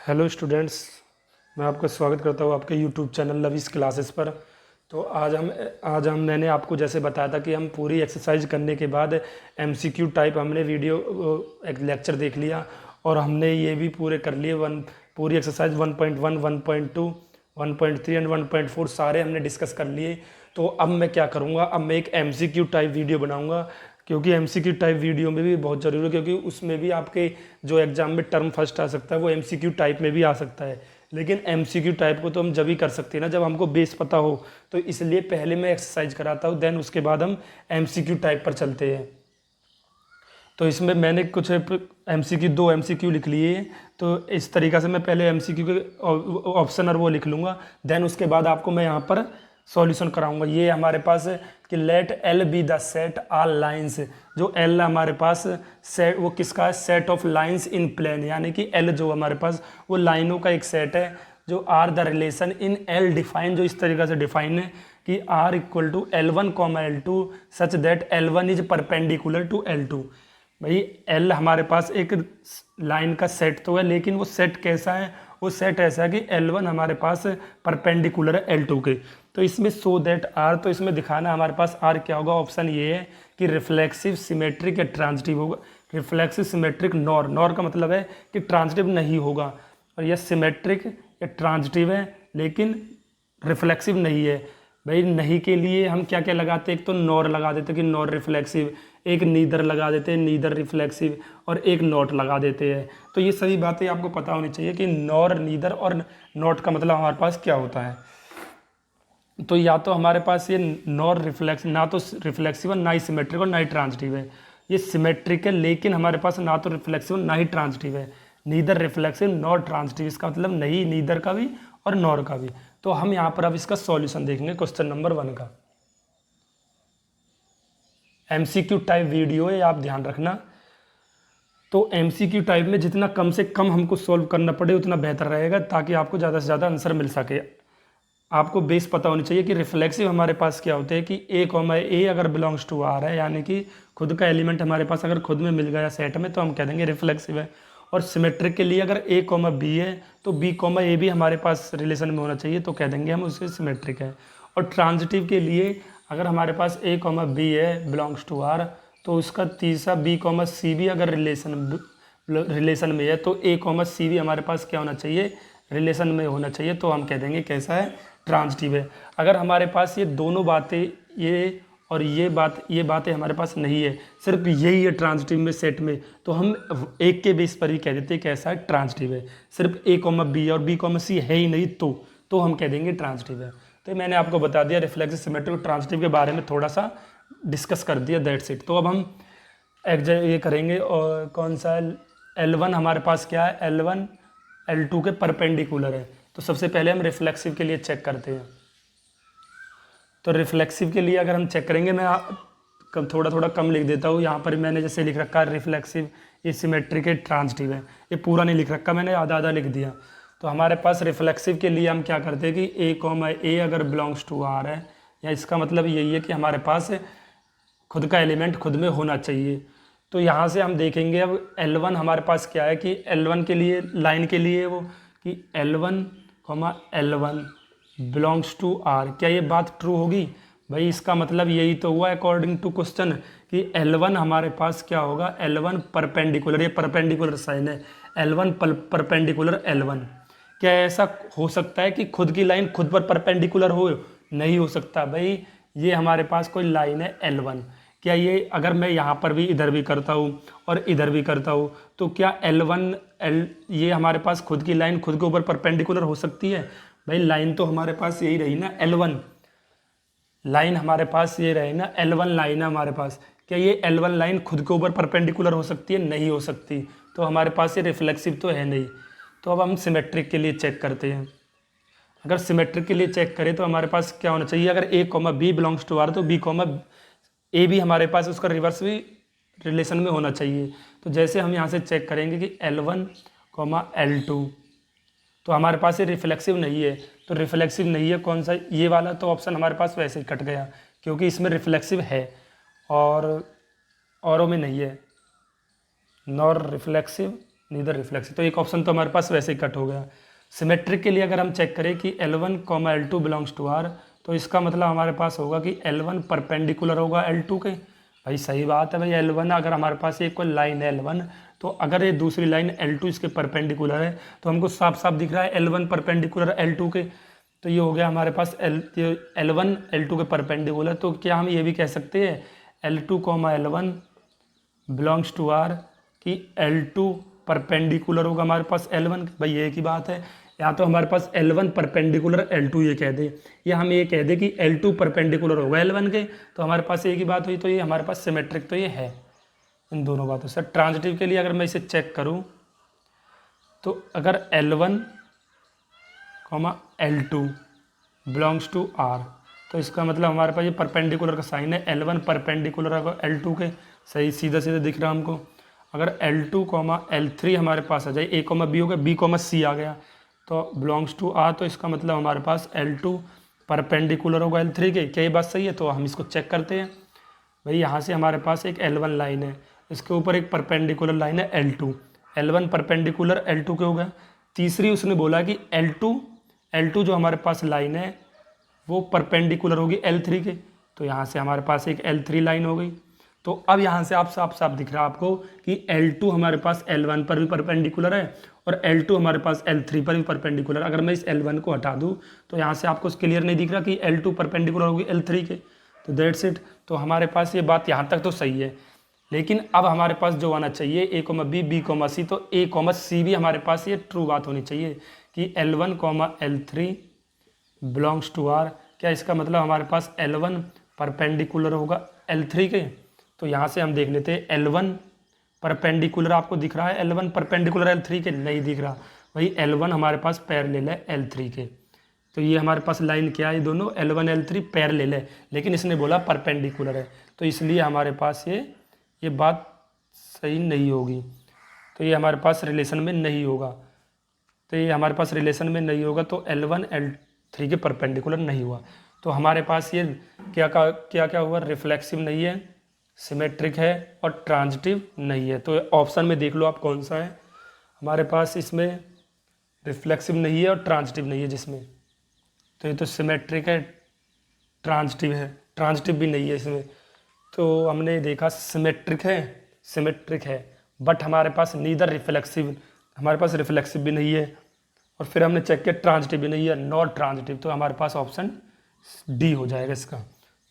Hello students, मैं आपका स्वागत करता हूँ आपके यूट्यूब चैनल लवीस क्लासेस पर। तो आज हम मैंने आपको जैसे बताया था कि हम पूरी एक्सरसाइज करने के बाद एमसीक्यू टाइप हमने वीडियो एक लेक्चर देख लिया और हमने ये भी पूरे कर लिए पूरी एक्सरसाइज 1.1, 1.2, 1.3 एंड 1.4 सारे हमने डिस्कस कर लिए। तो अब मैं क्या करूँगा, अब मैं एक एमसीक्यू टाइप वीडियो बनाऊँगा, क्योंकि एमसीक्यू टाइप वीडियो में भी बहुत ज़रूरी है, क्योंकि उसमें भी आपके जो एग्जाम में टर्म फर्स्ट आ सकता है वो एमसीक्यू टाइप में भी आ सकता है। लेकिन एमसीक्यू टाइप को तो हम जब ही कर सकते हैं ना जब हमको बेस पता हो। तो इसलिए पहले मैं एक्सरसाइज कराता हूँ, देन उसके बाद हम एमसीक्यू टाइप पर चलते हैं। तो इसमें मैंने कुछ एमसीक्यू 2 एमसीक्यू लिख लिए हैं। तो इस तरीक़ा से मैं पहले एमसीक्यू के ऑप्शन और वो लिख लूँगा, देन उसके बाद आपको मैं यहाँ पर सॉल्यूशन कराऊंगा। ये हमारे पास है कि let L be the set are lines. जो एल हमारे पास सेट, वो किसका है? Set of lines in plane, यानी कि एल जो हमारे पास वो लाइनों का एक सेट है। जो R the relation in L define, जो इस तरीक़ा से डिफाइन है कि R equal to L1, L2 such that L1 is perpendicular to L2। भाई एल हमारे पास एक लाइन का सेट तो है, लेकिन वो सेट कैसा है? वो सेट ऐसा है कि L1 हमारे पास परपेंडिकुलर है L2 के। तो इसमें सो दैट आर, तो इसमें दिखाना हमारे पास आर क्या होगा। ऑप्शन ये है कि रिफ्लेक्सिव, सिमेट्रिक या ट्रांजिटिव होगा। Reflexive, symmetric, nor. नॉर का मतलब है कि ट्रांजिटिव नहीं होगा, और यह सिमेट्रिक या ट्रांजिटिव है लेकिन रिफ्लेक्सिव नहीं है। भाई नहीं के लिए हम क्या क्या लगाते हैं? एक तो नॉर लगा देते कि नॉर रिफ्लेक्सिव, एक नीदर लगा देते हैं नीदर रिफ्लेक्सिव, और एक नॉट लगा देते हैं। तो ये सभी बातें आपको पता होनी चाहिए कि नॉर, नीदर और नॉट का मतलब हमारे पास क्या होता है। तो या तो हमारे पास ये नॉर रिफ्लेक्स, ना तो रिफ्लेक्सिव ना ही सिमेट्रिक और ना ही ट्रांजिटिव है। ये सिमेट्रिक है लेकिन हमारे पास ना तो रिफ्लेक्सिव ना ही ट्रांजिटिव है। नीदर रिफ्लेक्सिव नॉर ट्रांजिटिव, इसका मतलब नहीं नीदर का भी और नॉर का भी। तो हम यहाँ पर अब इसका सॉल्यूशन देखेंगे क्वेश्चन नंबर 1 का। एमसीक्यू टाइप वीडियो है, आप ध्यान रखना। तो एमसीक्यू टाइप में जितना कम से कम हमको सॉल्व करना पड़े उतना बेहतर रहेगा, ताकि आपको ज़्यादा से ज़्यादा आंसर मिल सके। आपको बेस पता होनी चाहिए कि रिफ्लेक्सिव हमारे पास क्या होते हैं कि ए अगर बिलोंग्स टू आर है, यानी कि खुद का एलिमेंट हमारे पास अगर खुद में मिल गया सेट में, तो हम कह देंगे रिफ्लेक्सिव है। और सिमेट्रिक के लिए अगर बी है तो ए भी हमारे पास रिलेशन में होना चाहिए, तो कह देंगे हम उसे सिमेट्रिक है। और ट्रांजिटिव के लिए अगर हमारे पास बी है बिलोंग्स टू आर, तो उसका तीसरा सी भी अगर रिलेशन में है, तो सी भी हमारे पास क्या होना चाहिए? रिलेशन में होना चाहिए। तो हम कह देंगे कैसा है? ट्रांजिटिव है। अगर हमारे पास ये दोनों बातें, ये और ये बातें हमारे पास नहीं है, सिर्फ यही है ट्रांजिटिव में सेट में, तो हम एक के बेस पर ही कह देते हैं कैसा है? ट्रांजिटिव है। सिर्फ बी और सी है ही नहीं, तो हम कह देंगे ट्रांजिटिव है। तो मैंने आपको बता दिया रिफ्लेक्सिव, सिमेट्रिक और ट्रांजिटिव के बारे में थोड़ा सा डिस्कस कर दिया, दैट्स इट। तो अब हम ये करेंगे, और कौन सा L1 हमारे पास क्या है? L1 L2 के परपेंडिकुलर है। तो सबसे पहले हम रिफ्लेक्सिव के लिए चेक करते हैं। तो रिफ्लेक्सिव के लिए अगर हम चेक करेंगे, मैं थोड़ा थोड़ा कम लिख देता हूँ। यहाँ पर मैंने जैसे लिख रखा है रिफ्लेक्सिव, ये सिमेट्रिक है, ट्रांजिटिव है। ये पूरा नहीं लिख रखा मैंने, आधा आधा लिख दिया। तो हमारे पास रिफ्लेक्सिव के लिए हम क्या करते हैं कि ए अगर बिलोंग्स टू आर है, या इसका मतलब यही है कि हमारे पास खुद का एलिमेंट खुद में होना चाहिए। तो यहाँ से हम देखेंगे अब L1 हमारे पास क्या है कि L1 के लिए, लाइन के लिए वो कि L1, L1 belongs to are. क्या ये बात ट्रू होगी? भाई इसका मतलब यही तो हुआ अकॉर्डिंग टू क्वेश्चन कि L1 हमारे पास क्या होगा? L1 परपेंडिकुलर, ये परपेंडिकुलर साइन है, L1 परपेंडिकुलर L1। क्या ऐसा हो सकता है कि खुद की लाइन खुद पर परपेंडिकुलर हो? नहीं हो सकता भाई। ये हमारे पास कोई लाइन है L1, क्या ये अगर मैं यहाँ पर भी इधर भी करता हूँ और इधर भी करता हूँ, तो क्या ये हमारे पास खुद की लाइन खुद के ऊपर परपेंडिकुलर हो सकती है? भाई लाइन तो हमारे पास यही रही ना, L1 लाइन हमारे पास ये रही ना, L1 लाइन है हमारे पास। क्या ये L1 लाइन खुद के ऊपर परपेंडिकुलर हो सकती है? नहीं हो सकती। तो हमारे पास ये रिफ्लेक्सिव तो है नहीं। तो अब हम सिमेट्रिक के लिए चेक करते हैं। अगर सिमेट्रिक के लिए चेक करें तो हमारे पास क्या होना चाहिए? अगर बी बिलोंग्स टू आर, तो ए भी हमारे पास उसका रिवर्स भी रिलेशन में होना चाहिए। तो जैसे हम यहाँ से चेक करेंगे कि L1, L2, तो हमारे पास ये रिफ्लेक्सिव नहीं है। तो रिफ्लेक्सिव नहीं है कौन सा? ये वाला। तो ऑप्शन हमारे पास वैसे ही कट गया, क्योंकि इसमें रिफ्लेक्सिव है और औरों में नहीं है। Nor reflexive neither reflexive. तो एक ऑप्शन तो हमारे पास वैसे ही कट हो गया। सिमेट्रिक के लिए अगर हम चेक करें कि L1 comma L2 belongs to R, तो इसका मतलब हमारे पास होगा कि L1 परपेंडिकुलर होगा L2 के। भाई सही बात है भाई, L1 अगर हमारे पास एक कोई लाइन है L1, तो अगर ये दूसरी लाइन L2 इसके परपेंडिकुलर है, तो हमको साफ साफ दिख रहा है L1 परपेंडिकुलर L2 के। तो ये हो गया हमारे पास L1 L2 के परपेंडिकुलर। तो क्या हम ये भी कह सकते हैं L2 comma L1 belongs to R कि L2 परपेंडिकुलर होगा हमारे पास L1 के। भाई ये एक ही बात है, या तो हमारे पास L1 परपेंडिकुलर L2 ये कह दे, या हम ये कह दे कि L2 परपेंडिकुलर होगा L1 के, तो हमारे पास एक ही बात हुई। तो ये हमारे पास सिमेट्रिक तो ये है इन दोनों बातों से। ट्रांजिटिव के लिए अगर मैं इसे चेक करूं, तो अगर L1 comma L2 belongs to R, तो इसका मतलब हमारे पास ये परपेंडिकुलर का साइन है, L1 परपेंडिकुलर होगा L2 के। सही, सीधा सीधा दिख रहा है हमको। अगर L2 कॉमा L3 हमारे पास आ जाए, A कॉमा B हो गया, B कॉमा C आ गया, तो बिलोंग्स टू R, तो इसका मतलब हमारे पास L2 परपेंडिकुलर होगा L3 के। क्या ये बात सही है? तो हम इसको चेक करते हैं। भाई यहाँ से हमारे पास एक L1 लाइन है, इसके ऊपर एक परपेंडिकुलर लाइन है L2, L1 परपेंडिकुलर L2 के हो गया। तीसरी उसने बोला कि L2 जो हमारे पास लाइन है वो परपेंडिकुलर होगी L3 के, तो यहाँ से हमारे पास एक L3 लाइन हो गई। तो अब यहाँ से आप साफ साफ दिख रहा है आपको कि L2 हमारे पास L1 पर भी परपेंडिकुलर है और L2 हमारे पास L3 पर भी परपेंडिकुलर। अगर मैं इस L1 को हटा दूँ तो यहाँ से आपको क्लियर नहीं दिख रहा कि L2 परपेंडिकुलर होगी L3 के। तो दैट्स इट। तो हमारे पास ये बात यहाँ तक तो सही है, लेकिन अब हमारे पास जो आना चाहिए A comma B, B comma C, तो A कॉमा C भी हमारे पास ये ट्रू बात होनी चाहिए कि L1 comma L3 belongs to R। क्या इसका मतलब हमारे पास L1 परपेंडिकुलर होगा L3 के? तो यहाँ से हम देख लेते हैं L1 परपेंडिकुलर आपको दिख रहा है L1 परपेंडिकुलर L3 के? नहीं दिख रहा। वही L1 हमारे पास पैरेलल है L3 के। तो ये हमारे पास लाइन क्या है, दोनों L1 L3 पैरेलल है, लेकिन इसने बोला परपेंडिकुलर है, तो इसलिए हमारे पास ये बात सही नहीं होगी। तो ये हमारे पास रिलेशन में नहीं होगा। तो ये हमारे पास रिलेशन में नहीं होगा, तो L1 L3 के परपेंडिकुलर नहीं हुआ। तो हमारे पास ये क्या हुआ, रिफ्लेक्सिव नहीं है, सिमेट्रिक है और ट्रांजिटिव नहीं है। तो ऑप्शन में देख लो आप कौन सा है हमारे पास, इसमें रिफ्लेक्सिव नहीं है और ट्रांजिटिव नहीं है जिसमें। तो ये तो सिमेट्रिक है, ट्रांजिटिव है, ट्रांजिटिव भी नहीं है इसमें। तो हमने देखा सिमेट्रिक है बट हमारे पास नीदर रिफ्लेक्सिव, हमारे पास रिफ्लेक्सिव भी नहीं है, और फिर हमने चेक किया ट्रांजिटिव भी नहीं है, नॉट ट्रांजिटिव। तो हमारे पास ऑप्शन डी हो जाएगा इसका।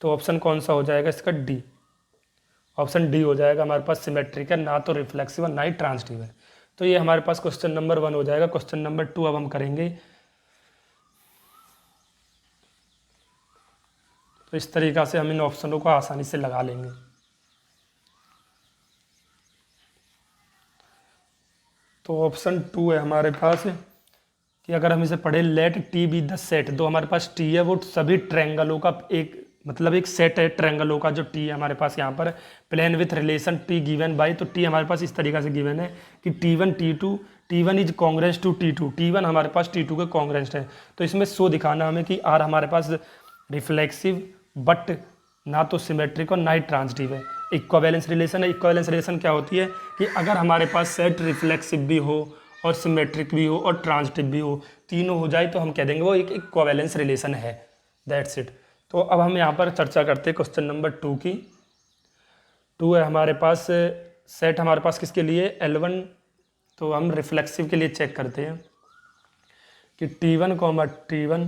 तो ऑप्शन कौन सा हो जाएगा इसका? डी। ऑप्शन डी हो जाएगा हमारे पास, सिमेट्रिक है, ना तो रिफ्लेक्सिव और ना ही ट्रांजिटिव है। तो ये हमारे पास क्वेश्चन नंबर 1 हो जाएगा। क्वेश्चन नंबर 2 अब हम करेंगे। तो इस तरीक़ा से हम इन ऑप्शनों को आसानी से लगा लेंगे। तो ऑप्शन 2 है हमारे पास कि अगर हम इसे पढ़े, let T be the set. जो हमारे पास टी है वो सभी ट्रायंगलों का एक सेट है ट्रायंगलों का। जो टी है हमारे पास यहाँ पर plane with relation T given by, तो टी हमारे पास इस तरीक़ा से गिवन है कि T1 is congruence to T2, T1 हमारे पास T2 के कॉन्ग्रेंस है। तो इसमें शो दिखाना हमें कि R हमारे पास रिफ्लेक्सिव बट ना तो सिमेट्रिक और ना ही ट्रांजिटिव है। इक्विवेलेंस रिलेशन है। इक्विवेलेंस रिलेशन क्या होती है कि अगर हमारे पास सेट रिफ्लेक्सिव भी हो और सिमेट्रिक भी हो और ट्रांजिटिव भी हो, तीनों हो जाए, तो हम कह देंगे वो एक इक्विवेलेंस रिलेशन है। That's it. तो अब हम यहाँ पर चर्चा करते हैं क्वेश्चन नंबर 2 की। 2 है हमारे पास, सेट हमारे पास किसके लिए, L1। तो हम रिफ्लेक्सिव के लिए चेक करते हैं कि T1 comma T1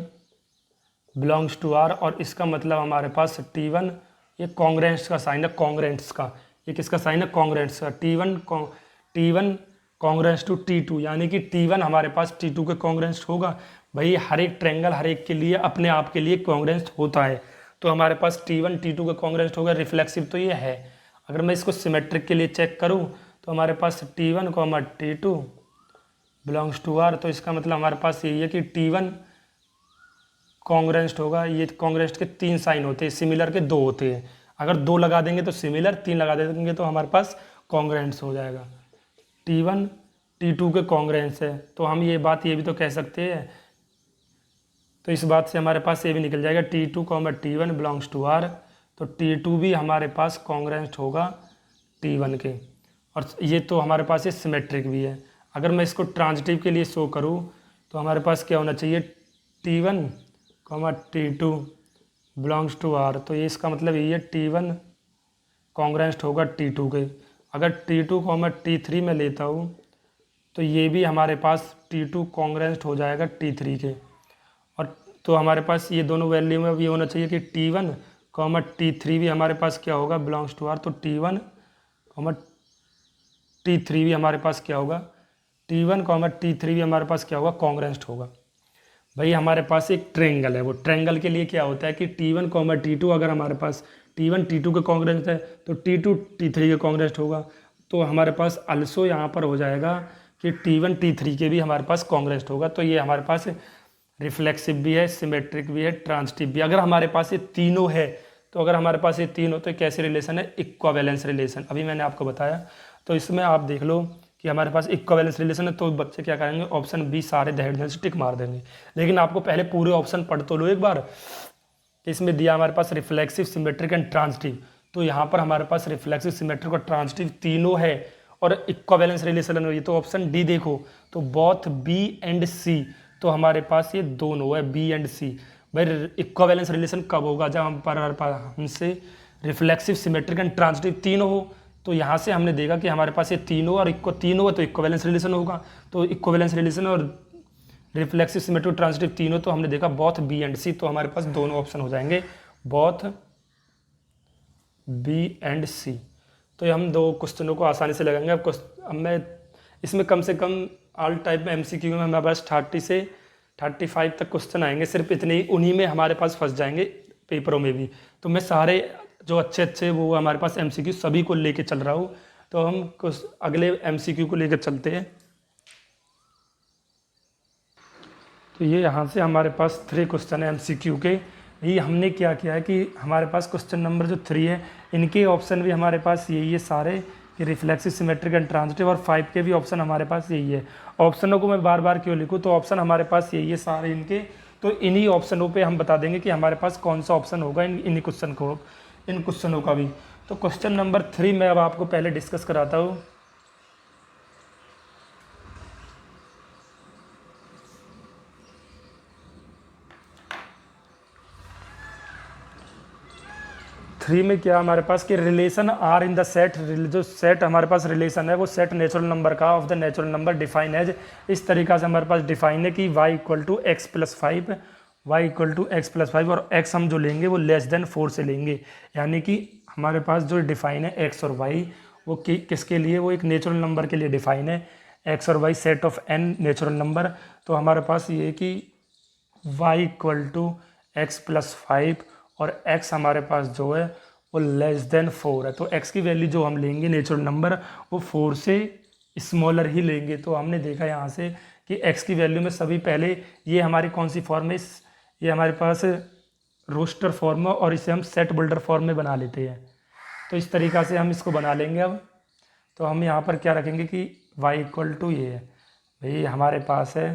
belongs to R, और इसका मतलब हमारे पास T1 ये कॉन्ग्रेंट्स का साइन है, कॉन्ग्रेंट्स का। ये किसका साइन है? कॉन्ग्रेंट्स का। T1 कॉन्ग्रेंट्स टू T2, यानी कि T1 हमारे पास T2 के कॉन्ग्रेंट्स होगा। भाई हर एक ट्रायंगल हर एक के लिए अपने आप के लिए कॉन्ग्रेंट्स होता है। तो हमारे पास T1 T2 का कॉन्ग्रेंट्स होगा, रिफ्लेक्सिव तो ये है। अगर मैं इसको सिमेट्रिक के लिए चेक करूँ तो हमारे पास T1 comma T2 belongs to R, तो इसका मतलब हमारे पास यही है कि T1 कॉन्ग्रेंस्ट होगा। ये कॉन्ग्रेंस्ट के 3 साइन होते हैं, सिमिलर के 2 होते हैं। अगर 2 लगा देंगे तो सिमिलर, 3 लगा देंगे तो हमारे पास कॉन्ग्रेंट्स हो जाएगा। T1 T2 के कॉन्ग्रेंट्स है, तो हम ये भी तो कह सकते हैं। तो इस बात से हमारे पास ये भी निकल जाएगा T2 comma T1 belongs to R, तो T2 भी हमारे पास कॉन्ग्रेंट होगा T1 के। और ये तो हमारे पास ये सिमेट्रिक भी है। अगर मैं इसको ट्रांजिटिव के लिए शो करूँ तो हमारे पास क्या होना चाहिए, T1, T2 belongs to R। तो ये इसका मतलब यही है, T1 कॉन्ग्रेंस्ट होगा T2 के। अगर T2, T3 में लेता हूँ तो ये भी हमारे पास T2 कॉन्ग्रेंस्ट हो जाएगा T3 के। और तो हमारे पास ये दोनों वैल्यू में भी होना चाहिए कि T1, T3 भी हमारे पास क्या होगा, बिलोंग्स टू R। तो T1, T3 भी हमारे पास क्या होगा, T1, T3 भी हमारे पास क्या होगा, कॉन्ग्रेंस्ट होगा। भाई हमारे पास एक ट्रेंगल है, वो ट्रेंगल के लिए क्या होता है कि T1, T2 अगर हमारे पास T1 T2 के कॉन्ग्रेंस्ट है तो T2 T3 के कॉन्ग्रेंस्ट होगा। तो हमारे पास अल्सो यहाँ पर हो जाएगा कि T1 T3 के भी हमारे पास कॉन्ग्रेंस्ट होगा। तो ये हमारे पास रिफ्लेक्सिव भी है, सिमेट्रिक भी है, ट्रांजिटिव भी। अगर हमारे पास ये तीनों है तो अगर हमारे पास ये तीनों तो कैसे रिलेशन है, इक्विवेलेंस रिलेशन, अभी मैंने आपको बताया। तो इसमें आप देख लो कि हमारे पास इक्विवेलेंस रिलेशन है, तो बच्चे क्या करेंगे, ऑप्शन बी सारे दैट से टिक मार देंगे। लेकिन आपको पहले पूरे ऑप्शन पढ़ तो लो एक बार। इसमें दिया हमारे पास रिफ्लेक्सिव, सिमेट्रिक एंड ट्रांजिटिव। तो यहाँ पर हमारे पास रिफ्लेक्सिव, सिमेट्रिक और ट्रांजिटिव तीनों है और इक्विवेलेंस रिलेशन है। तो ऑप्शन डी देखो, तो बोथ बी एंड सी, तो हमारे पास ये दोनों है, बी एंड सी। भाई इक्विवेलेंस रिलेशन कब होगा, जब हमसे रिफ्लेक्सिव, सिमेट्रिक एंड ट्रांजिटिव तीनों हो। तो यहाँ से हमने देखा कि हमारे पास ये तीनों और तीनों है तो इक्विवेलेंस रिलेशन होगा। तो इक्विवेलेंस रिलेशन और रिफ्लेक्सिव, सिमेट्रिक, ट्रांजिटिव तीनों, तो हमने देखा बोथ बी एंड सी। तो हमारे पास दोनों ऑप्शन हो जाएंगे, बोथ बी एंड सी। तो ये हम दो क्वेश्चनों को आसानी से लगाएंगे। अब मैं इसमें कम से कम ऑल टाइप में MCQ में हमारे पास 30 से 35 तक क्वेश्चन आएंगे, सिर्फ इतने ही, उन्हीं में हमारे पास फंस जाएंगे पेपरों में भी। तो मैं सारे जो अच्छे वो हमारे पास MCQ सभी को लेके चल रहा हूँ। तो हम कुछ अगले MCQ को लेकर चलते हैं। तो ये यहाँ से हमारे पास 3 क्वेश्चन है MCQ के। ये हमने क्या किया है कि हमारे पास क्वेश्चन नंबर जो 3 है, इनके ऑप्शन भी हमारे पास यही है सारे कि रिफ्लेक्सिव, सिमेट्रिक एंड ट्रांजिटिव, और 5 के भी ऑप्शन हमारे पास यही है। ऑप्शनों को मैं बार बार क्यों लिखूँ, तो ऑप्शन हमारे पास यही है सारे इनके। तो इन्हीं ऑप्शनों पे हम बता देंगे कि हमारे पास कौन सा ऑप्शन होगा इन क्वेश्चनों का भी। तो क्वेश्चन नंबर 3 मैं अब आपको पहले डिस्कस कराता हूँ। थ्री में क्या हमारे पास कि relation R in the set, जो सेट हमारे पास रिलेशन है वो सेट नेचुरल नंबर का of the natural number define as, इस तरीका से हमारे पास डिफाइन है कि y equal to x plus 5, y equal to x plus 5, और x हम जो लेंगे वो लेस देन 4 से लेंगे। यानी कि हमारे पास जो डिफाइन है x और y वो किसके लिए, वो एक नेचुरल नंबर के लिए डिफाइन है, x और y set of n natural number. तो हमारे पास ये है कि y equal to x plus 5 और x हमारे पास जो है वो लेस देन 4 है। तो x की वैल्यू जो हम लेंगे नेचुरल नंबर वो 4 से स्मॉलर ही लेंगे। तो हमने देखा यहाँ से कि x की वैल्यू में सभी पहले, ये हमारी कौन सी फॉर्म है, ये हमारे पास रोस्टर फॉर्म है और इसे हम सेट बिल्डर फॉर्म में बना लेते हैं। तो इस तरीक़ा से हम इसको बना लेंगे। अब तो हम यहाँ पर क्या रखेंगे कि y इक्वल टू ये है, भाई हमारे पास है,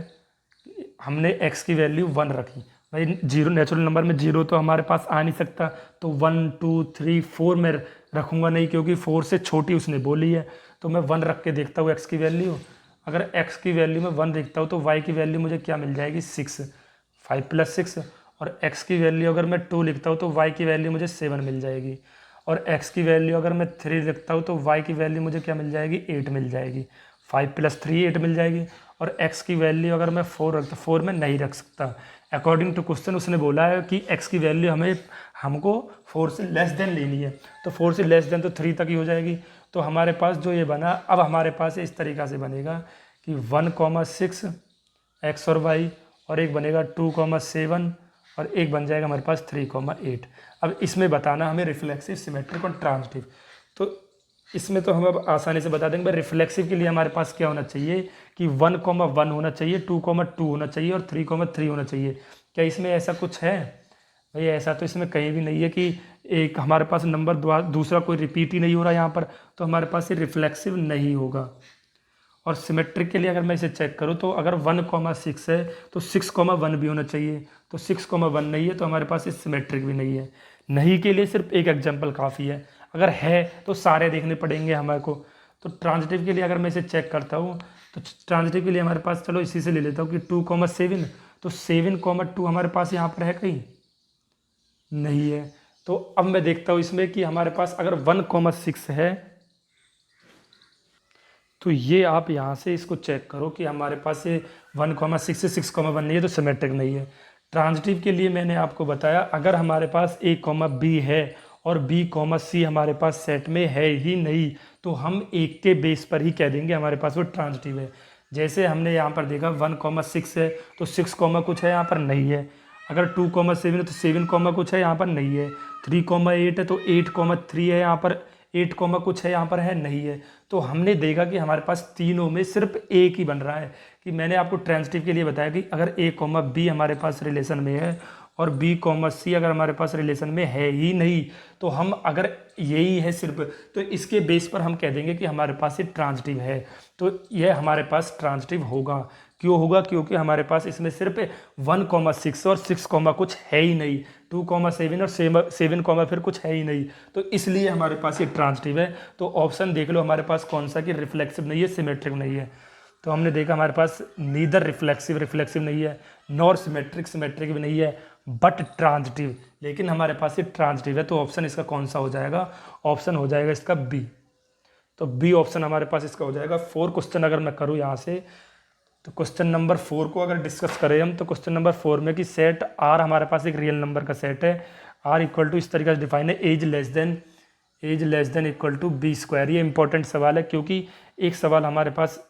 हमने x की वैल्यू 1 रखी। भाई जीरो, नेचुरल नंबर में जीरो तो हमारे पास आ नहीं सकता, तो 1 2 3 4 में रखूँगा नहीं, क्योंकि 4 से छोटी उसने बोली है। तो मैं 1 रख के देखता हूँ x की वैल्यू। अगर x की वैल्यू में 1 देखता हूँ तो y की वैल्यू मुझे क्या मिल जाएगी, 6, 5 प्लस 6। और x की वैल्यू अगर मैं 2 लिखता हूँ तो y की वैल्यू मुझे 7 मिल जाएगी। और x की वैल्यू अगर मैं 3 लिखता हूँ तो y की वैल्यू मुझे क्या मिल जाएगी, 8 मिल जाएगी। 5 प्लस 3 8 मिल जाएगी। और x की वैल्यू अगर मैं 4 रखता, 4 में नहीं रख सकता, अकॉर्डिंग टू क्वेश्चन उसने बोला है कि x की वैल्यू हमको 4 से लेस देन लेनी है। तो 4 से लेस देन तो 3 तक ही हो जाएगी। तो हमारे पास जो ये बना, अब हमारे पास इस तरीक़ा से बनेगा कि 1,6 x और y, और एक बनेगा 2,7, और एक बन जाएगा हमारे पास 3,8। अब इसमें बताना हमें रिफ्लेक्सिव, सिमेट्रिक और ट्रांजिटिव। तो इसमें तो हम अब आसानी से बता देंगे। रिफ्लेक्सिव के लिए हमारे पास क्या होना चाहिए कि 1,1 होना चाहिए, 2,2 होना चाहिए और 3,3 होना चाहिए। क्या इसमें ऐसा कुछ है? भाई ऐसा तो इसमें कहीं भी नहीं है कि एक हमारे पास नंबर दूसरा कोई रिपीट ही नहीं हो रहा यहाँ पर, तो हमारे पास ये रिफ्लेक्सिव नहीं होगा। और सिमेट्रिक के लिए अगर मैं इसे चेक करूँ तो अगर 1,6 है तो 6,1 भी होना चाहिए। तो 6,1 नहीं है तो हमारे पास ये सिमेट्रिक भी नहीं है। नहीं के लिए सिर्फ एक एग्जाम्पल काफ़ी है, अगर है तो सारे देखने पड़ेंगे हमारे को। तो ट्रांजिटिव के लिए अगर मैं इसे चेक करता हूँ तो ट्रांजिटिव के लिए हमारे पास, चलो इसी से ले लेता हूँ कि 2,7, तो 7,2 हमारे पास यहाँ पर है कहीं नहीं है। तो अब मैं देखता हूँ इसमें कि हमारे पास अगर 1,6 है, तो ये आप यहाँ से इसको चेक करो कि हमारे पास ये 1,6 से 6,1 नहीं है, तो सिमेट्रिक नहीं है। ट्रांजिटिव के लिए मैंने आपको बताया अगर हमारे पास A, B है और B, C हमारे पास सेट में है ही नहीं, तो हम एक के बेस पर ही कह देंगे हमारे पास वो ट्रांजिटिव है। जैसे हमने यहाँ पर देखा 1,6 है तो 6, कुछ है यहाँ पर नहीं है। अगर 2,7 है तो 7, कुछ है यहाँ पर नहीं है। 3,8 है तो 8,3 है यहाँ पर, 8, कुछ है यहाँ पर है नहीं है। तो हमने देखा कि हमारे पास तीनों में सिर्फ एक ही बन रहा है। कि मैंने आपको ट्रांजिटिव के लिए बताया कि अगर A, B हमारे पास रिलेशन में है और B, C अगर हमारे पास रिलेशन में है ही नहीं, तो हम अगर यही है सिर्फ, तो इसके बेस पर हम कह देंगे कि हमारे पास ये ट्रांजिटिव है। तो यह हमारे पास ट्रांजिटिव होगा। क्यों होगा? क्योंकि हमारे पास इसमें सिर्फ 1,6 और 6, कुछ है ही नहीं। 2,7 और 7, फिर कुछ है ही नहीं, तो इसलिए हमारे पास ये ट्रांजिटिव है। तो ऑप्शन देख लो हमारे पास कौन सा, कि रिफ्लेक्सिव नहीं है, सिमेट्रिक नहीं है। तो हमने देखा हमारे पास नीदर रिफ्लेक्सिव नहीं है, नॉर सिमेट्रिक भी नहीं है, बट ट्रांजिटिव। लेकिन हमारे पास ये ट्रांजिटिव है, तो ऑप्शन इसका कौन सा हो जाएगा? ऑप्शन हो जाएगा इसका बी। तो बी ऑप्शन हमारे पास इसका हो जाएगा। 4 क्वेश्चन अगर मैं करूँ यहाँ से, तो क्वेश्चन नंबर 4 को अगर डिस्कस करें हम, तो क्वेश्चन नंबर 4 में कि सेट आर हमारे पास एक रियल नंबर का सेट है, आर इक्वल टू इस तरीके से डिफाइन है, as less than equal to b square. ये इंपॉर्टेंट सवाल है क्योंकि एक सवाल हमारे पास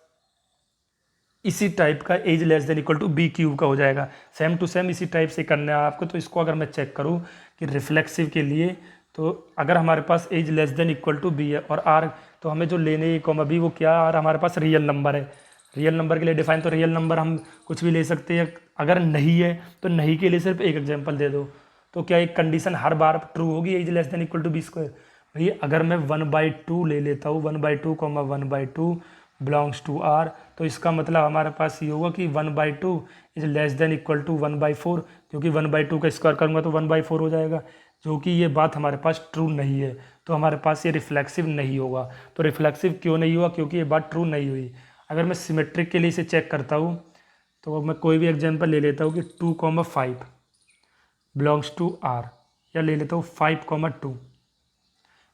इसी टाइप का as less than equal to b cube का हो जाएगा। सेम टू सेम इसी टाइप से करना है आपको। तो इसको अगर मैं चेक करूँ कि रिफ्लेक्सिव के लिए, तो अगर हमारे पास is less than equal to B है और आर, तो हमें जो लेने ए, बी वो क्या, आर हमारे पास रियल नंबर है। रियल नंबर के लिए डिफाइन, तो रियल नंबर हम कुछ भी ले सकते हैं। अगर नहीं है तो नहीं के लिए सिर्फ एक एग्जाम्पल दे दो। तो क्या एक कंडीशन हर बार ट्रू होगी, as less than equal to b square? भैया अगर मैं 1/2 ले लेता हूँ, 1/2, 1/2 बिलोंग्स टू आर, तो इसका मतलब हमारे पास ये होगा कि 1/2 is less than equal to 1/4, क्योंकि 1/2 का स्क्वायर करूँगा तो 1/4 हो जाएगा, जो कि ये बात हमारे पास ट्रू नहीं है। तो हमारे पास ये रिफ्लेक्सिव नहीं होगा। तो रिफ्लेक्सिव क्यों नहीं हुआ? क्योंकि ये बात ट्रू नहीं हुई। अगर मैं सिमेट्रिक के लिए इसे चेक करता हूँ, तो मैं कोई भी एग्जांपल ले लेता हूँ कि 2,5 बिलोंग्स टू आर, या ले लेता हूँ 5,2।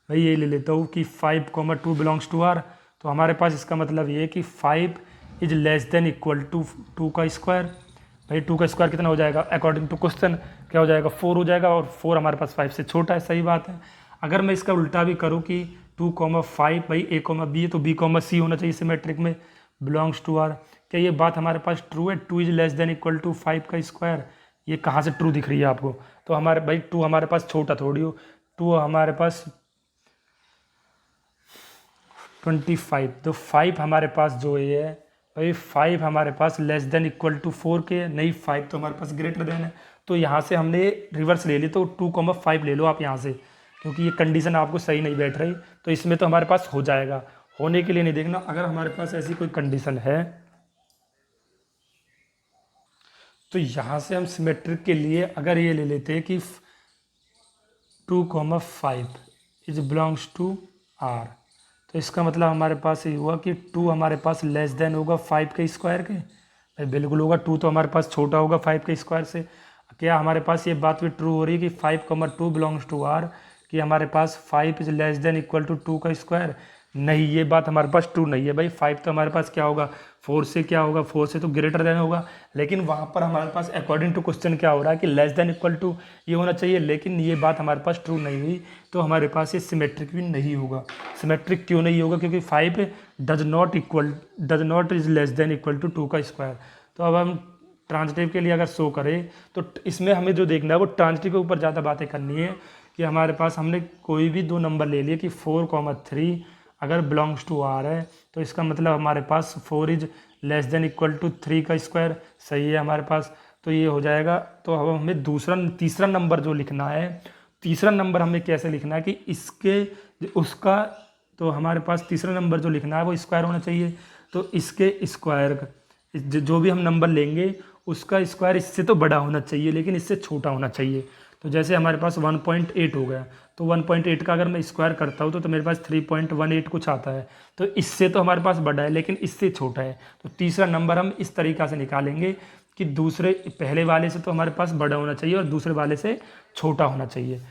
भाई ये ले लेता हूँ कि 5,2 बिलोंग्स टू आर, तो हमारे पास इसका मतलब ये है कि 5 is less than equal to 2 का स्क्वायर। भाई 2 का स्क्वायर कितना हो जाएगा? अकॉर्डिंग टू क्वेश्चन क्या हो जाएगा? 4 हो जाएगा, और 4 हमारे पास 5 से छोटा है। सही बात है। अगर मैं इसका उल्टा भी करूँ कि 2,5 भाई A, B है, तो B, C होना चाहिए सिमेट्रिक में, बिलोंग्स टू आर। क्या ये बात हमारे पास ट्रू है? 2 is less than equal to 5 का स्क्वायर। ये कहाँ से ट्रू दिख रही है आपको? तो हमारे भाई 2 हमारे पास छोटा थोड़ी हो, 2 हमारे पास 25, तो 5 हमारे पास जो ये है भाई, 5 हमारे पास लेस देन इक्वल टू 4 के नहीं, 5 तो हमारे पास ग्रेटर देन है। तो यहाँ से हमने रिवर्स ले ली, तो 2,5 ले लो आप यहाँ से, क्योंकि ये कंडीशन आपको सही नहीं बैठ रही। तो इसमें तो हमारे पास हो जाएगा, होने के लिए नहीं देखना। अगर हमारे पास ऐसी कोई कंडीशन है, तो यहाँ से हम सिमेट्रिक के लिए अगर ये ले लेते हैं कि 2,5 इज बिलोंग्स टू आर, तो इसका मतलब हमारे पास ये हुआ कि 2 हमारे पास लेस देन होगा 5 के स्क्वायर के। भाई बिल्कुल होगा, 2 तो हमारे पास छोटा होगा 5 के स्क्वायर से। क्या हमारे पास ये बात भी ट्रू हो रही है कि 5,2 बिलोंग्स टू आर, कि हमारे पास 5 is less than equal to 2 का स्क्वायर? नहीं, ये बात हमारे पास ट्रू नहीं है। भाई 5 तो हमारे पास क्या होगा? 4 से क्या होगा? 4 से तो ग्रेटर देन होगा। लेकिन वहाँ पर हमारे पास अकॉर्डिंग टू क्वेश्चन क्या हो रहा है कि लेस देन इक्वल टू ये होना चाहिए, लेकिन ये बात हमारे पास ट्रू नहीं हुई। तो हमारे पास ये सिमेट्रिक भी नहीं होगा। सिमेट्रिक क्यों नहीं होगा? क्योंकि 5 does not is less than equal to 2 का स्क्वायर। तो अब हम ट्रांजिटिव के लिए अगर शो करें, तो इसमें हमें जो देखना है वो ट्रांजिटिव के ऊपर ज़्यादा बातें करनी है। कि हमारे पास हमने कोई भी 2 नंबर ले लिए कि 4,3 अगर बिलोंग्स टू आर है, तो इसका मतलब हमारे पास 4 is less than equal to 3 का स्क्वायर। सही है हमारे पास, तो ये हो जाएगा। तो अब हमें तीसरा नंबर जो लिखना है, तीसरा नंबर हमें कैसे लिखना है कि इसके उसका, तो हमारे पास तीसरा नंबर जो लिखना है वो स्क्वायर होना चाहिए। तो इसके स्क्वायर जो भी हम नंबर लेंगे उसका स्क्वायर इससे तो बड़ा होना चाहिए, लेकिन इससे छोटा होना चाहिए। तो जैसे हमारे पास 1.8 हो गया, तो 1.8 का अगर मैं स्क्वायर करता हूँ तो मेरे पास 3.18 कुछ आता है। तो इससे तो हमारे पास बड़ा है लेकिन इससे छोटा है, तो तीसरा नंबर हम इस तरीक़ा से निकालेंगे कि दूसरे पहले वाले से तो हमारे पास बड़ा होना चाहिए और दूसरे वाले से छोटा होना चाहिए।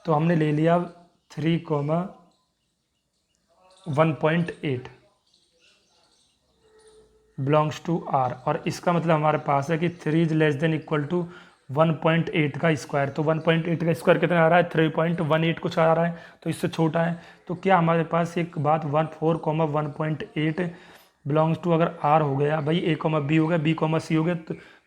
तो हमने ले लिया 3,1.8 बिलोंग्स टू आर, और इसका मतलब हमारे पास है कि 3 is less than equal to 1.8 का स्क्वायर। तो 1.8 का स्क्वायर कितना आ रहा है, 3.18 कुछ आ रहा है, तो इससे छोटा है। तो क्या हमारे पास एक बात 1.8 बिलोंग्स टू अगर आर हो गया भाई, ए कॉमा बी हो गया, बी कॉमा सी हो गया,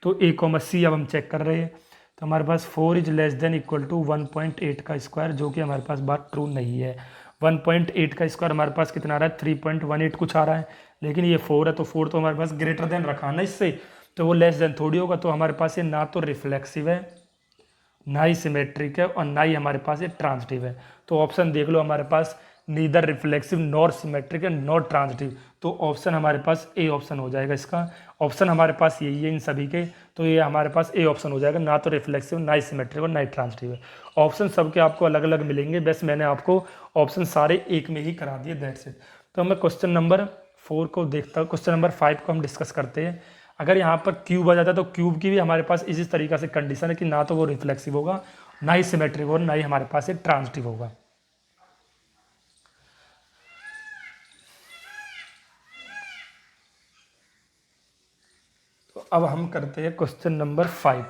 तो ए कॉमा सी अब हम चेक कर रहे हैं। तो हमारे पास 4 is less than equal to 1.8 का स्क्वायर, जो कि हमारे पास बात ट्रू नहीं है। 1.8 का स्क्वायर हमारे पास कितना आ रहा है, 3.18 कुछ आ रहा है, लेकिन ये 4 है, तो 4 तो हमारे पास ग्रेटर देन रखा ना इससे, तो वो लेस देन थोड़ी होगा। तो हमारे पास ये ना तो रिफ्लेक्सिव है, ना ही सिमेट्रिक है, और ना ही हमारे पास ये ट्रांजिटिव है। तो ऑप्शन देख लो, हमारे पास neither reflexive nor symmetric and not transitive, तो ऑप्शन हमारे पास ए ऑप्शन हो जाएगा। इसका ऑप्शन हमारे पास यही है इन सभी के, तो ये हमारे पास ए ऑप्शन हो जाएगा, ना तो रिफ्लेक्सिव, ना ही सिमेट्रिक और ना ही ट्रांजिटिव है। ऑप्शन सबके आपको अलग अलग मिलेंगे, बस मैंने आपको ऑप्शन सारे एक में ही करा दिए, दैट्स इट। तो मैं क्वेश्चन नंबर 4 को देखता हूँ, क्वेश्चन नंबर 5 को हम डिस्कस करते हैं। अगर यहाँ पर क्यूब आ जाता है तो क्यूब की भी हमारे पास इसी तरीक़ा से कंडीशन है कि ना तो वो रिफ्लेक्सिव होगा, ना ही सिमेट्रिक होगा, ना ही हमारे पास एक ट्रांजिटिव होगा। तो अब हम करते हैं क्वेश्चन नंबर 5।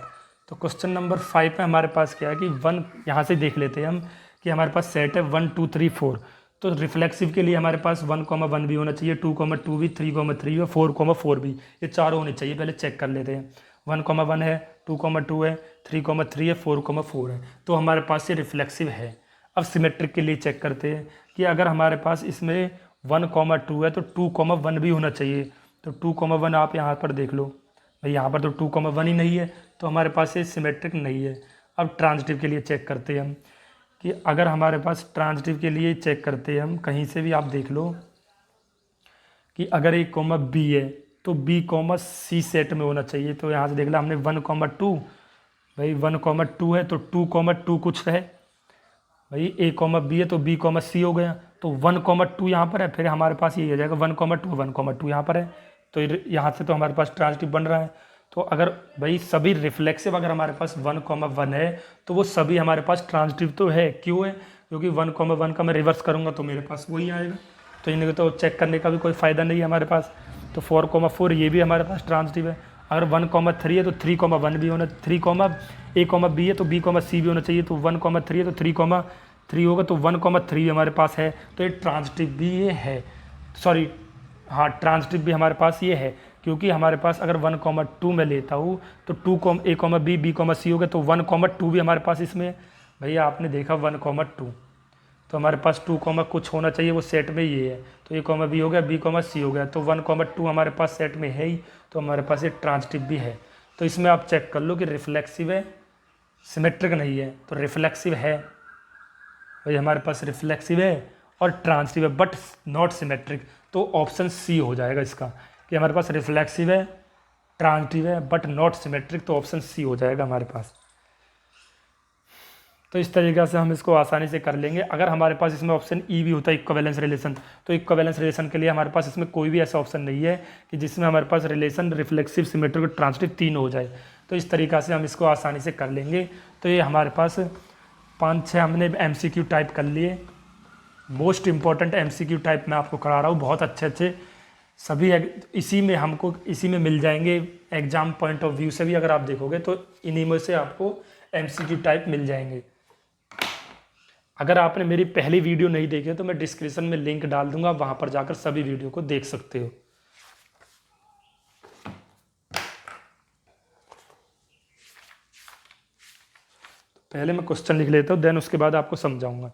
तो क्वेश्चन नंबर 5 में हमारे पास क्या है कि 1, यहाँ से देख लेते हैं हम कि हमारे पास सेट है 1 2 3 4। तो रिफ्लेक्सिव के लिए हमारे पास 1,1 भी होना चाहिए, 2,2 भी, 3,3 भी, 4,4 भी, ये चारों होने चाहिए। पहले चेक कर लेते हैं, 1,1 है, 2,2 है, 3,3 है, 4,4 है, तो हमारे पास ये रिफ्लेक्सिव है। अब सिमेट्रिक के लिए चेक करते हैं कि अगर हमारे पास इसमें 1,2 है तो 2,1 भी होना चाहिए। तो 2,1 आप यहाँ पर देख लो भाई, यहाँ पर तो 2,1 ही नहीं है, तो हमारे पास ये सिमेट्रिक नहीं है। अब ट्रांजिटिव के लिए चेक करते हैं हम कि अगर हमारे पास ट्रांजिटिव के लिए चेक करते हैं हम, कहीं से भी आप देख लो कि अगर ए कॉमा बी है तो बी कॉमा सी सेट में होना चाहिए। तो यहाँ से देख लो हमने 1,2, भाई 1,2 है तो 2,2 कुछ है, भाई ए कॉमा बी है तो बी कॉमा सी हो गया, तो 1,2 यहाँ पर है, फिर हमारे पास ये हो जाएगा 1,2 1,2 यहाँ पर है, तो यहाँ से तो हमारे पास ट्रांजिटिव बन रहा है। तो अगर भाई सभी रिफ्लेक्सिव अगर हमारे पास 1,1 है तो वो सभी हमारे पास ट्रांजिटिव तो है। क्यों है, क्योंकि 1,1 का मैं रिवर्स करूँगा तो मेरे पास वही आएगा, तो इन्हें तो चेक करने का भी कोई फ़ायदा नहीं है हमारे पास। तो 4,4 ये भी हमारे पास ट्रांजिटिव है। अगर 1,3 है तो 3,1 भी होना, 3, बी है तो बी, सी भी होना चाहिए। तो 1,3 है तो 3,3 होगा, तो 1,3 भी हमारे पास है, तो ये ट्रांजिटिव भी ये है, सॉरी हाँ ट्रांजिटिव भी हमारे पास ये है। क्योंकि हमारे पास अगर 1,2 में लेता हूँ तो 2, ए कॉमा बी, बी कॉमा सी हो गया, तो 1,2 भी हमारे पास इसमें है। भैया आपने देखा 1,2, तो हमारे पास 2, कुछ होना चाहिए, वो सेट में ये है, तो ए कॉमा बी हो गया, बी कॉमा सी हो गया, तो 1,2 हमारे पास सेट में है ही, तो हमारे पास ये ट्रांजिटिव भी है। तो इसमें आप चेक कर लो कि रिफ्लेक्सिव है, सिमेट्रिक नहीं है, तो रिफ्लेक्सिव है भाई, हमारे पास रिफ्लेक्सिव है और ट्रांजिटिव है बट नॉट सिमेट्रिक, तो ऑप्शन सी हो जाएगा इसका, कि हमारे पास रिफ्लेक्सिव है, ट्रांजिटिव है बट नॉट सिमेट्रिक, तो ऑप्शन सी हो जाएगा हमारे पास। तो इस तरीक़े से हम इसको आसानी से कर लेंगे। अगर हमारे पास इसमें ऑप्शन ई भी होता है इक्विवेलेंस रिलेशन, तो इक्विवेलेंस रिलेशन के लिए हमारे पास इसमें कोई भी ऐसा ऑप्शन नहीं है कि जिसमें हमारे पास रिलेशन रिफ्लेक्सिव, सिमेट्रिक और ट्रांजिटिव तीन हो जाए। तो इस तरीक़ा से हम इसको आसानी से कर लेंगे। तो ये हमारे पास 5-6 हमने MCQ टाइप कर लिए। मोस्ट इंपॉर्टेंट MCQ टाइप मैं आपको करा रहा हूँ, बहुत अच्छे सभी इसी में मिल जाएंगे। एग्जाम पॉइंट ऑफ व्यू से भी अगर आप देखोगे तो इन्हीं में से आपको MCQ टाइप मिल जाएंगे। अगर आपने मेरी पहली वीडियो नहीं देखी तो मैं डिस्क्रिप्शन में लिंक डाल दूंगा, वहां पर जाकर सभी वीडियो को देख सकते हो। पहले मैं क्वेश्चन लिख लेता हूँ, देन उसके बाद आपको समझाऊंगा।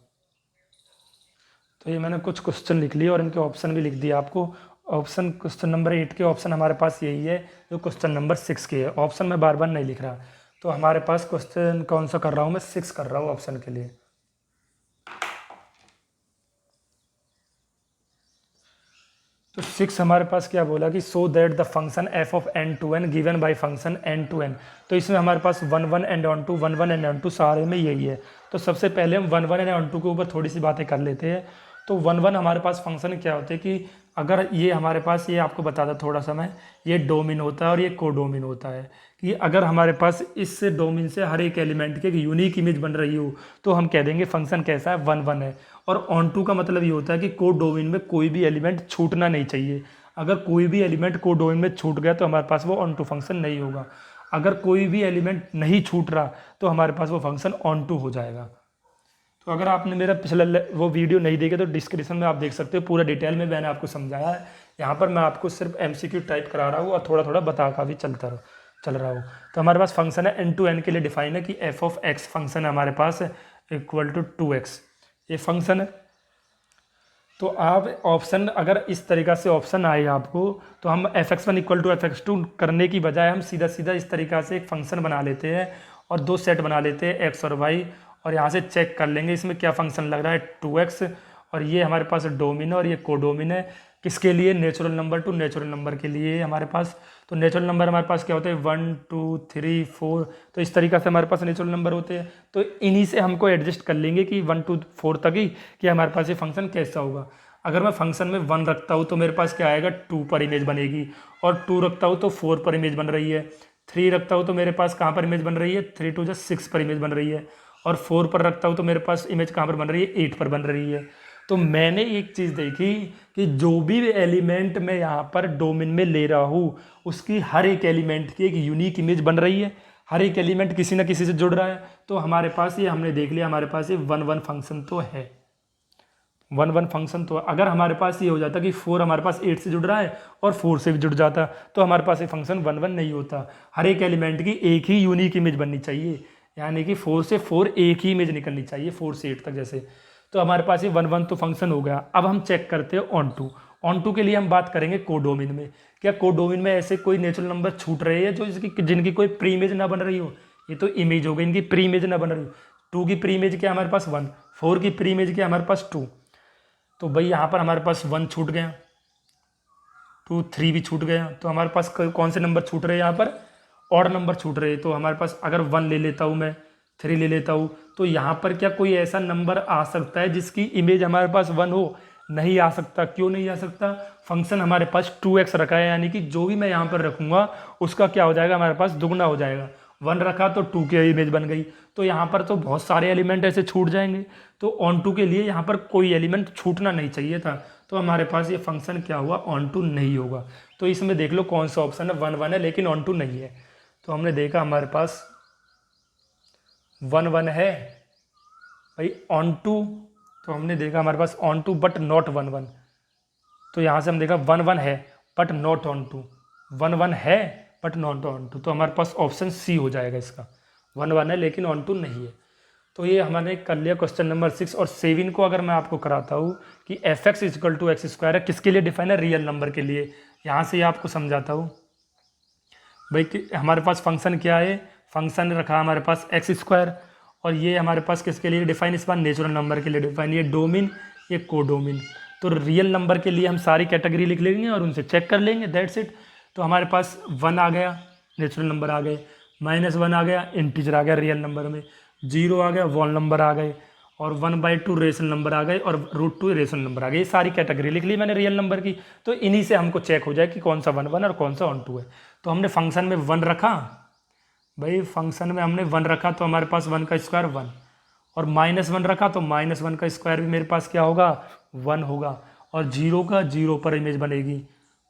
तो ये मैंने कुछ क्वेश्चन लिख लिए और इनके ऑप्शन भी लिख दिए आपको। ऑप्शन क्वेश्चन नंबर 8 के ऑप्शन हमारे पास यही है जो क्वेश्चन नंबर 6 के है। ऑप्शन मैं बार बार नहीं लिख रहा। तो हमारे पास क्वेश्चन कौन सा कर रहा हूँ मैं, 6 कर रहा हूँ ऑप्शन के लिए। तो 6 हमारे पास क्या बोला कि so that the function f of n to n given by function n to n. तो इसमें हमारे पास 1 1 and onto 1 1 and onto सारे में यही है। तो सबसे पहले हम 1 1 एंड ऑन टू के ऊपर थोड़ी सी बातें कर लेते हैं। तो 1 1 हमारे पास फंक्शन क्या होते हैं कि अगर ये हमारे पास, ये आपको बता था थोड़ा सा मैं, ये डोमेन होता है और ये कोडोमेन होता है कि अगर हमारे पास इस डोमेन से हर एक एलिमेंट की एक यूनिक इमेज बन रही हो तो हम कह देंगे फंक्शन कैसा है, 1 1 है। और ऑन टू का मतलब ये होता है कि कोडोमेन में कोई भी एलिमेंट छूटना नहीं चाहिए। अगर कोई भी एलिमेंट कोडोमेन में छूट गया तो हमारे पास वो ऑन टू फंक्शन नहीं होगा। अगर कोई भी एलिमेंट नहीं छूट रहा तो हमारे पास वो फंक्शन ऑन टू हो जाएगा। तो अगर आपने मेरा पिछला वो वीडियो नहीं देखे तो डिस्क्रिप्शन में आप देख सकते हो, पूरा डिटेल में मैंने आपको समझाया है। यहाँ पर मैं आपको सिर्फ MCQ टाइप करा रहा हूँ और थोड़ा थोड़ा बता का भी चल रहा हूँ। तो हमारे पास फंक्शन है एन टू एन के लिए डिफाइन है कि एफ ऑफ एक्स फंक्शन है हमारे पास इक्वल टू 2x, ये फंक्शन है। तो आप ऑप्शन, अगर इस तरीक़ा से ऑप्शन आए आपको, तो हम fx1 इक्वल टू fx2 करने की बजाय हम सीधा सीधा इस तरीक़ा से एक फंक्शन बना लेते हैं और दो सेट बना लेते हैं x और y, और यहाँ से चेक कर लेंगे इसमें क्या फंक्शन लग रहा है 2x, और ये हमारे पास डोमिन है और ये कोडोमिन है। किसके लिए? Natural number two natural number के लिए हमारे पास। तो नेचुरल नंबर हमारे पास क्या होते हैं 1 2 3 4, तो इस तरीक़ा से हमारे पास नेचुरल नंबर होते हैं। तो इन्हीं से हमको एडजस्ट कर लेंगे कि 1 2 4 तक ही कि हमारे पास ये फंक्शन कैसा होगा। अगर मैं फंक्शन में 1 रखता हूँ तो मेरे पास क्या आएगा 2 पर इमेज बनेगी, और 2 रखता हूँ तो 4 पर इमेज बन रही है, 3 रखता हूँ तो मेरे पास कहाँ पर इमेज बन रही है 3 2 6 पर इमेज बन रही है, और 4 पर रखता हूँ तो मेरे पास इमेज कहाँ पर बन रही है 8 पर बन रही है। तो मैंने एक चीज़ देखी कि जो भी एलिमेंट मैं यहाँ पर डोमेन में ले रहा हूँ उसकी हर एक एलिमेंट की एक यूनिक इमेज बन रही है, हर एक एलिमेंट किसी ना किसी से जुड़ रहा है। तो हमारे पास ये हमने देख लिया, हमारे पास ये 1 1 फंक्शन तो है, 1 1 फंक्शन तो। अगर हमारे पास ये हो जाता कि 4 हमारे पास 8 से जुड़ रहा है और 4 से भी जुड़ जाता तो हमारे पास ये फंक्शन 1 1 नहीं होता। हर एक एलिमेंट की एक ही यूनिक इमेज बननी चाहिए, यानी कि 4 से 4 एक ही इमेज निकलनी चाहिए, 4 से 8 तक जैसे। तो हमारे पास ये 1 1 तो फंक्शन हो गया। अब हम चेक करते हैं ऑन टू। ऑन टू के लिए हम बात करेंगे कोडोमिन में। क्या कोडोमिन में ऐसे कोई नेचुरल नंबर छूट रहे हैं जो जिनकी कोई प्री इमेज ना बन रही हो? ये तो इमेज हो गई, इनकी प्री इमेज ना बन रही हो। 2 की प्री इमेज क्या हमारे पास 1, 4 की प्री इमेज क्या हमारे पास 2। तो भाई यहाँ पर हमारे पास 1 छूट गया, 2 3 भी छूट गया। तो हमारे पास कौन से नंबर छूट रहे हैं? यहाँ पर ऑड नंबर छूट रहे हैं। तो हमारे पास अगर 1 ले लेता हूँ मैं, 3 ले लेता हूँ, तो यहाँ पर क्या कोई ऐसा नंबर आ सकता है जिसकी इमेज हमारे पास 1 हो? नहीं आ सकता। क्यों नहीं आ सकता? फंक्शन हमारे पास 2x रखा है, यानी कि जो भी मैं यहाँ पर रखूँगा उसका क्या हो जाएगा हमारे पास दुगना हो जाएगा। 1 रखा तो 2 की इमेज बन गई। तो यहाँ पर तो बहुत सारे एलिमेंट ऐसे छूट जाएंगे। तो ऑन टू के लिए यहाँ पर कोई एलिमेंट छूटना नहीं चाहिए था, तो हमारे पास ये फंक्शन क्या हुआ ऑन टू नहीं होगा। तो इसमें देख लो कौन सा ऑप्शन है 1 1 है लेकिन ऑन टू नहीं है। तो हमने देखा हमारे पास 1 1 है भाई ऑन टू, तो हमने देखा हमारे पास ऑन टू बट नॉट 1 1। तो यहाँ से हम देखा 1 1 है बट नॉट ऑन टू, 1 1 है बट नॉट ऑन टू। तो हमारे पास ऑप्शन सी हो जाएगा इसका, 1 1 है लेकिन ऑन टू नहीं है। तो ये हमने कर लिया क्वेश्चन नंबर 6। और 7 को अगर मैं आपको कराता हूँ कि f x equal to x square है, किसके लिए डिफाइन है? रियल नंबर के लिए। यहाँ से आपको समझाता हूँ भाई कि हमारे पास फंक्शन क्या है, फंक्शन रखा हमारे पास एक्स स्क्वायर, और ये हमारे पास किसके लिए डिफाइन? इस बार नेचुरल नंबर के लिए डिफाइन, ये डोमिन ये कोडोमिन। तो रियल नंबर के लिए हम सारी कैटेगरी लिख लेंगे और उनसे चेक कर लेंगे, दैट्स इट। तो हमारे पास 1 आ गया, नेचुरल नंबर आ गए, -1 आ गया, इंटीजर आ गया रियल नंबर में, 0 आ गया, वॉल नंबर आ गए, और 1/2 रेशनल नंबर आ गए, और √2 रेशनल नंबर आ गए। ये सारी कैटेगरी लिख ली मैंने रियल नंबर की। तो इन्हीं से हमको चेक हो जाए कि कौन सा 1 1 और कौन सा ऑन टू है। तो हमने फंक्शन में 1 रखा भाई, फंक्शन में हमने 1 रखा तो हमारे पास 1 का स्क्वायर 1, और -1 रखा तो -1 का स्क्वायर भी मेरे पास क्या होगा 1 होगा, और 0 का 0 पर इमेज बनेगी,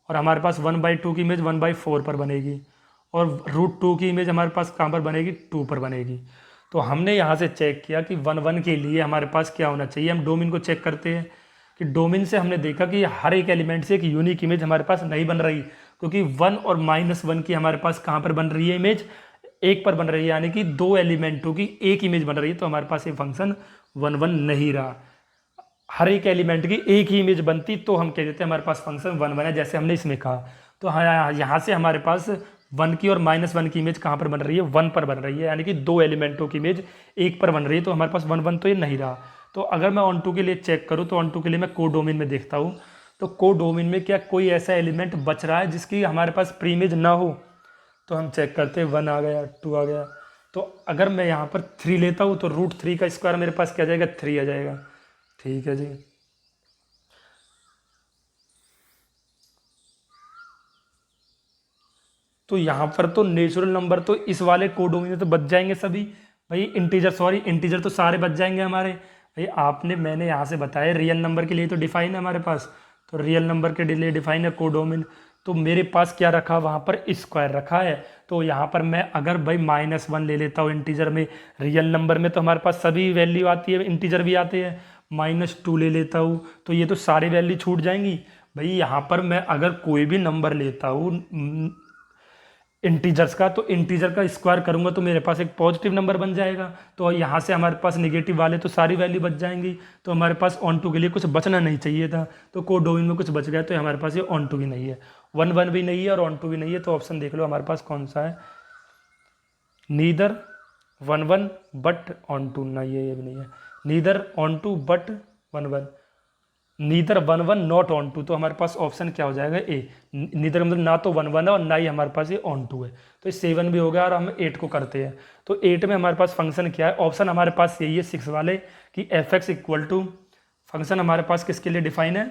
और हमारे पास 1/2 की इमेज 1/4 पर बनेगी, और √2 की इमेज हमारे पास कहाँ पर बनेगी 2 पर बनेगी। तो हमने यहाँ से चेक किया कि 1 1 के लिए हमारे पास क्या होना चाहिए। हम डोमेन को चेक करते हैं कि डोमेन से हमने देखा कि हर एक एलिमेंट से एक यूनिक इमेज हमारे पास नहीं बन रही, क्योंकि 1 और -1 की हमारे पास कहाँ पर बन रही है इमेज, 1 पर बन रही है, यानी कि 2 एलिमेंटों की एक इमेज बन रही है। तो हमारे पास ये फंक्शन 1 1 नहीं रहा। हर एक एलिमेंट की एक ही इमेज बनती तो हम कह देते हैं हमारे पास फंक्शन 1 1 है, जैसे हमने इसमें कहा। तो हाँ, यहाँ से हमारे पास 1 की और -1 की इमेज कहाँ पर बन रही है 1 पर बन रही है, यानी कि 2 एलिमेंटों की इमेज 1 पर बन रही है। तो हमारे पास 1 1 तो ये नहीं रहा। तो अगर मैं ऑन टू के लिए चेक करूँ तो ऑन टू के लिए मैं कोडोमेन में देखता हूँ। तो कोडोमेन में क्या कोई ऐसा एलिमेंट बच रहा है जिसकी हमारे पास प्री इमेज ना हो? तो हम चेक करते हैं, 1 आ गया, 2 आ गया। तो अगर मैं यहाँ पर 3 लेता हूँ तो √3 का स्क्वायर मेरे पास क्या आ जाएगा? 3 आ जाएगा। ठीक है जी। तो यहाँ पर तो नेचुरल नंबर तो इस वाले कोडोमेन में तो बच जाएंगे सभी भाई। इंटीजर तो सारे बच जाएंगे हमारे भाई। मैंने यहाँ से बताया रियल नंबर के लिए तो डिफाइन है हमारे पास, तो रियल नंबर के लिए डिफाइन है कोडोमेन। तो मेरे पास क्या रखा वहाँ पर? स्क्वायर रखा है। तो यहाँ पर मैं अगर भाई -1 ले लेता हूँ इंटीजर में, रियल नंबर में तो हमारे पास सभी वैल्यू आती है, इंटीजर भी आते हैं। -2 ले लेता हूँ तो ये तो सारी वैल्यू छूट जाएंगी भाई। यहाँ पर मैं अगर कोई भी नंबर लेता हूँ इंटीजर्स का, तो इंटीजर का स्क्वायर करूंगा तो मेरे पास एक पॉजिटिव नंबर बन जाएगा। तो यहाँ से हमारे पास नेगेटिव वाले तो सारी वैल्यू बच जाएंगी। तो हमारे पास ऑन टू के लिए कुछ बचना नहीं चाहिए था, तो कोडोमेन में कुछ बच गया, तो हमारे पास ये ऑन टू भी नहीं है, 1 भी नहीं है और ऑन टू भी नहीं है। तो ऑप्शन देख लो हमारे पास कौन सा है? नीदर 1 बट ऑन टू, नहीं है, ये भी नहीं है। Neither onto but 1 neither 1 not onto, तो हमारे पास ऑप्शन क्या हो जाएगा? ए। नीदर मतलब ना तो 1 है और ना ही हमारे पास ये ऑन टू है। तो ये 7 भी हो गया और हम 8 को करते हैं। तो 8 में हमारे पास फंक्शन क्या है? ऑप्शन हमारे पास यही है 6 वाले कि f(x) इक्वल टू, फंक्शन हमारे पास किसके लिए डिफाइन है?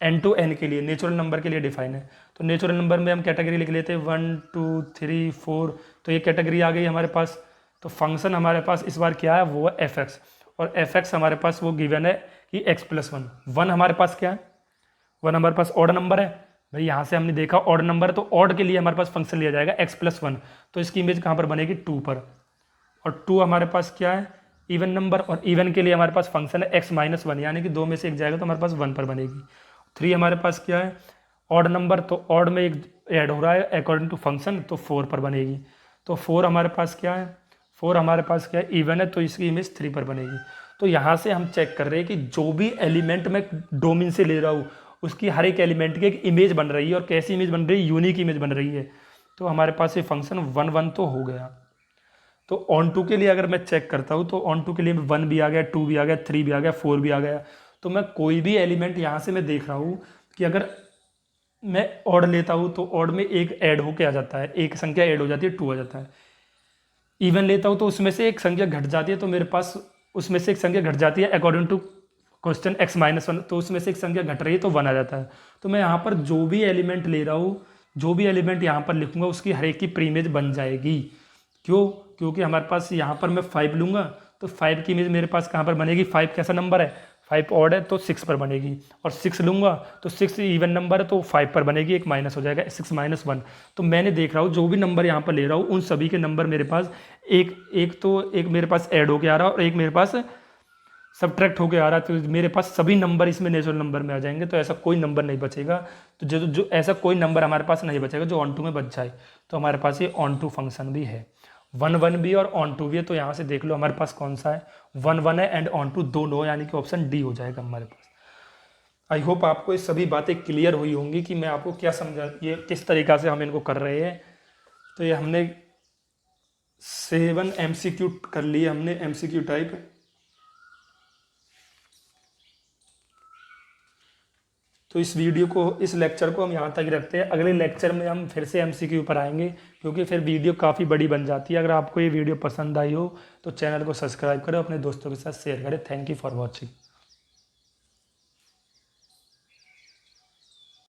n to n के लिए, नेचुरल नंबर के लिए डिफाइन है। तो नेचुरल नंबर में हम कैटेगरी लिख लेते हैं 1 2 3 4, तो ये कैटेगरी आ गई हमारे पास। तो फंक्शन हमारे पास इस बार क्या है? वो है f(x), और f(x) हमारे पास वो गिवन है कि x+1। 1 हमारे पास क्या है? 1 हमारे पास ऑड नंबर है भाई। यहाँ से हमने देखा ऑड नंबर, तो ऑड के लिए हमारे पास फंक्शन लिया जाएगा x+1। तो इसकी इमेज कहाँ पर बनेगी? 2 पर। और 2 हमारे पास क्या है? इवन नंबर, और इवन के लिए हमारे पास फंक्शन है x-1, यानी कि 2 में से एक जाएगा तो हमारे पास 1 पर बनेगी। 3 हमारे पास क्या है? ऑड नंबर, तो ऑड में एक ऐड हो रहा है अकॉर्डिंग टू फंक्शन, तो 4 पर बनेगी। तो 4 हमारे पास क्या है? 4 हमारे पास क्या है? इवन है, तो इसकी इमेज 3 पर बनेगी। तो यहाँ से हम चेक कर रहे हैं कि जो भी एलिमेंट मैं डोमेन से ले रहा हूँ उसकी हर एक एलिमेंट की एक इमेज बन रही है, और कैसी इमेज बन रही है? यूनिक इमेज बन रही है। तो हमारे पास ये फंक्शन 1 तो हो गया। तो ऑन टू के लिए अगर मैं चेक करता हूँ तो ऑन टू के लिए 1 भी आ गया, 2 भी आ गया, 3 भी आ गया, 4 भी आ गया। तो मैं कोई भी एलिमेंट यहाँ से मैं देख रहा हूँ कि अगर मैं ऑड लेता हूँ तो ऑड में एक ऐड होके आ जाता है, एक संख्या ऐड हो जाती है, 2 आ जाता है। इवन लेता हूँ तो उसमें से एक संख्या घट जाती है, तो मेरे पास उसमें से एक संख्या घट जाती है अकॉर्डिंग टू क्वेश्चन x-1, तो उसमें से एक संख्या घट रही है तो 1 आ जाता है। तो मैं यहाँ पर जो भी एलिमेंट ले रहा हूँ, जो भी एलिमेंट यहाँ पर लिखूंगा उसकी हर एक की प्री इमेज बन जाएगी। क्यों? क्योंकि हमारे पास यहाँ पर मैं 5 लूँगा तो 5 की इमेज मेरे पास कहाँ पर बनेगी? 5 कैसा नंबर है? 5 ऑड है तो 6 पर बनेगी। और 6 लूँगा तो 6 इवन नंबर है तो 5 पर बनेगी, एक माइनस हो जाएगा, 6-1। तो मैंने देख रहा हूँ जो भी नंबर यहाँ पर ले रहा हूँ उन सभी के नंबर मेरे पास एक मेरे पास ऐड होके आ रहा है और एक मेरे पास सब्ट्रैक्ट होके आ रहा है। तो मेरे पास सभी नंबर इसमें नेचुरल नंबर में आ जाएंगे, तो ऐसा कोई नंबर नहीं बचेगा। तो जो ऐसा कोई नंबर हमारे पास नहीं बचेगा जो ऑन टू में बच जाए। तो हमारे पास ये ऑन टू फंक्शन भी है, 1 भी और ऑन टू भी है। तो यहाँ से देख लो हमारे पास कौन सा है? 1 है एंड ऑन टू दोनों, यानी कि ऑप्शन डी हो जाएगा हमारे पास। आई होप आपको ये सभी बातें क्लियर हुई होंगी कि मैं आपको क्या समझा, ये किस तरीका से हम इनको कर रहे हैं। तो ये हमने 7 MCQ कर लिए, हमने MCQ टाइप। तो इस वीडियो को, इस लेक्चर को हम यहाँ तक ही रखते हैं। अगले लेक्चर में हम फिर से MCQ पर आएंगे, क्योंकि फिर वीडियो काफ़ी बड़ी बन जाती है। अगर आपको ये वीडियो पसंद आई हो तो चैनल को सब्सक्राइब करें, अपने दोस्तों के साथ शेयर करें। Thank you for watching.